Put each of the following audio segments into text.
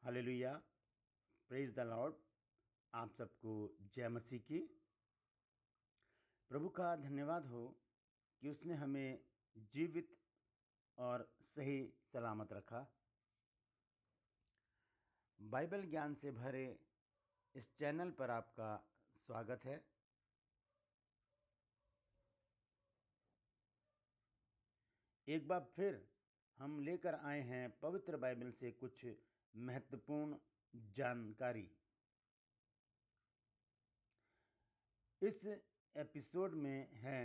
Hallelujah. Praise the Lord. आप सबको जय मसीह की। प्रभु का धन्यवाद हो कि उसने हमें जीवित और सही सलामत रखा। बाइबल ज्ञान से भरे इस चैनल पर आपका स्वागत है। एक बार फिर हम लेकर आए हैं पवित्र बाइबल से कुछ महत्वपूर्ण जानकारी। इस एपिसोड में है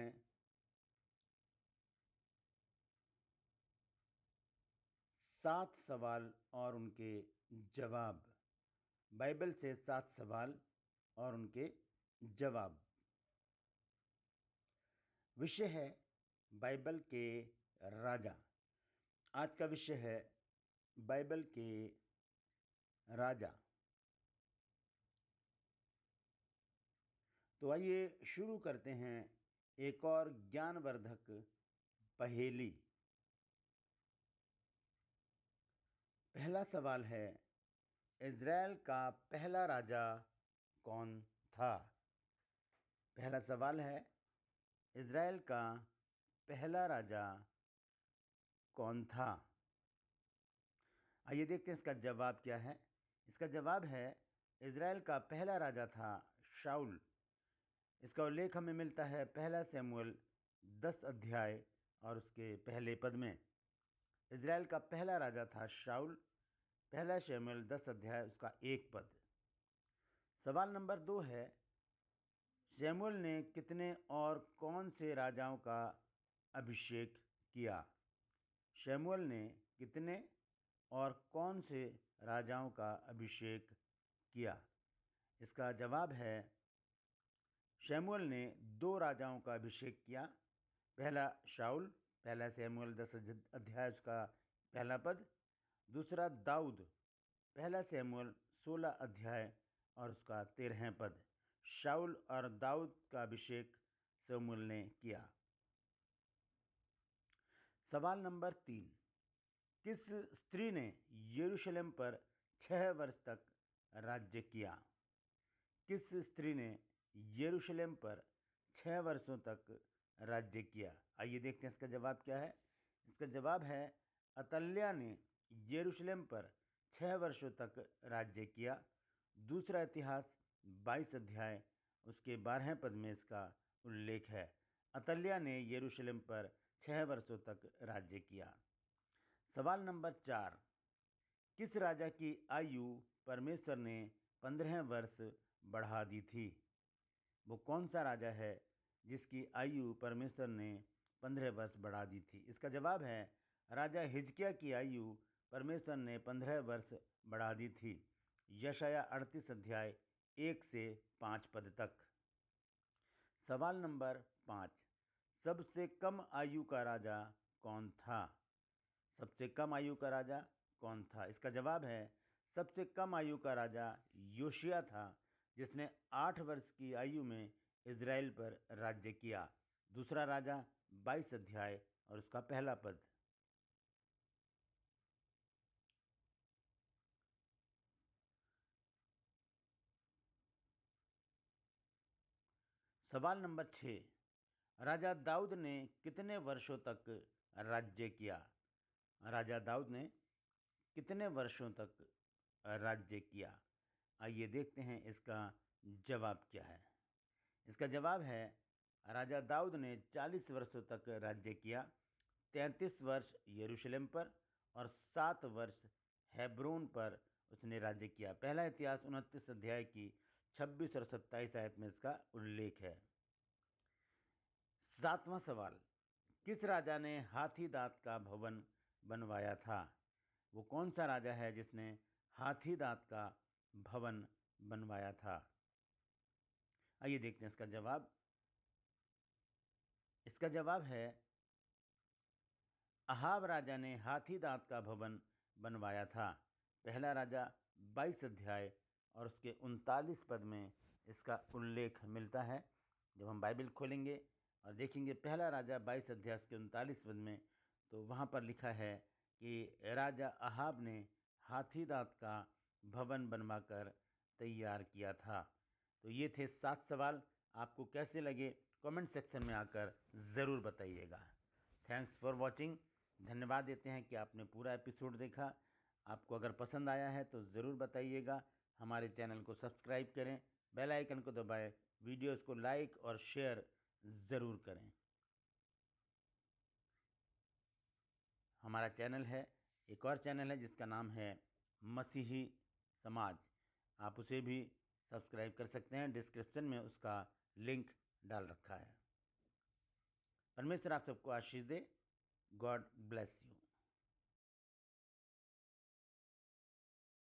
7 सवाल और उनके जवाब। बाइबल से 7 सवाल और उनके जवाब। विषय है बाइबल के राजा। आज का विषय है बाइबल के राजा। तो आइए शुरू करते हैं एक और ज्ञानवर्धक पहेली। पहला सवाल है, इज़राइल का पहला राजा कौन था? पहला सवाल है, इज़राइल का पहला राजा कौन था? आइए देखते हैं इसका जवाब क्या है। इसका जवाब है, इज़राइल का पहला राजा था शाऊल। इसका उल्लेख हमें मिलता है पहला शमूएल 10 अध्याय और उसके पहले पद में। इज़राइल का पहला राजा था शाऊल। पहला शमूएल 10 अध्याय उसका 1 पद। सवाल नंबर 2 है, शमूएल ने कितने और कौन से राजाओं का अभिषेक किया? शमूएल ने कितने और कौन से राजाओं का अभिषेक किया? इसका जवाब है, शमूएल ने 2 राजाओं का अभिषेक किया। पहला शाऊल, पहला शमूएल 10 अध्याय उसका पहला पद। दूसरा दाऊद, पहला शमूएल 16 अध्याय और उसका 13 पद। शाऊल और दाऊद का अभिषेक शमूएल ने किया। सवाल नंबर 3, किस स्त्री ने यरूशलेम पर 6 वर्ष तक राज्य किया? किस स्त्री ने यरूशलेम पर 6 वर्षों तक राज्य किया? आइए देखते हैं इसका जवाब क्या है। इसका जवाब है, अतल्याह ने यरूशलेम पर 6 वर्षों तक राज्य किया। दूसरा इतिहास 22 अध्याय उसके 12 पद में इसका उल्लेख है। अतल्याह ने यरूशलेम पर 6 वर्षों तक राज्य किया। सवाल नंबर 4, किस राजा की आयु परमेश्वर ने 15 वर्ष बढ़ा दी थी? वो कौन सा राजा है जिसकी आयु परमेश्वर ने 15 वर्ष बढ़ा दी थी? इसका जवाब है, राजा हिजकिय्याह की आयु परमेश्वर ने 15 वर्ष बढ़ा दी थी। यशायाह 38 अध्याय 1 से 5 पद तक। सवाल नंबर 5, सबसे कम आयु का राजा कौन था? सबसे कम आयु का राजा कौन था? इसका जवाब है, सबसे कम आयु का राजा योशिय्याह था, जिसने 8 वर्ष की आयु में इज़राइल पर राज्य किया। दूसरा राजा 22 अध्याय और उसका पहला पद। सवाल नंबर 6, राजा दाऊद ने कितने वर्षों तक राज्य किया? राजा दाऊद ने कितने वर्षों तक राज्य किया? आइए देखते हैं इसका जवाब क्या है। इसका जवाब है, राजा दाऊद ने 40 वर्षों तक राज्य किया। 33 वर्ष यरूशलेम पर और 7 वर्ष हेब्रोन पर उसने राज्य किया। पहला इतिहास 29 अध्याय की 26 और 27 आयत में इसका उल्लेख है। 7वां सवाल, किस राजा ने हाथी दांत का भवन बनवाया था? वो कौन सा राजा है जिसने हाथी दांत का भवन बनवाया था? आइए देखते हैं इसका जवाब। इसका जवाब है, अहाब राजा ने हाथी दांत का भवन बनवाया था। पहला राजा 22 अध्याय और उसके 39 पद में इसका उल्लेख मिलता है। जब हम बाइबल खोलेंगे और देखेंगे पहला राजा 22 अध्याय के 39 पद में, तो वहाँ पर लिखा है कि राजा अहाब ने हाथी दांत का भवन बनवाकर तैयार किया था। तो ये थे 7 सवाल। आपको कैसे लगे कमेंट सेक्शन में आकर ज़रूर बताइएगा। Thanks for watching. धन्यवाद देते हैं कि आपने पूरा एपिसोड देखा। आपको अगर पसंद आया है तो ज़रूर बताइएगा। हमारे चैनल को सब्सक्राइब करें, बेल आइकन को दबाएं, वीडियोस को लाइक और शेयर ज़रूर करें। हमारा चैनल है, एक और चैनल है जिसका नाम है मसीही समाज। आप उसे भी सब्सक्राइब कर सकते हैं, डिस्क्रिप्शन में उसका लिंक डाल रखा है। परमेश्वर आप सबको आशीष दे। God bless you.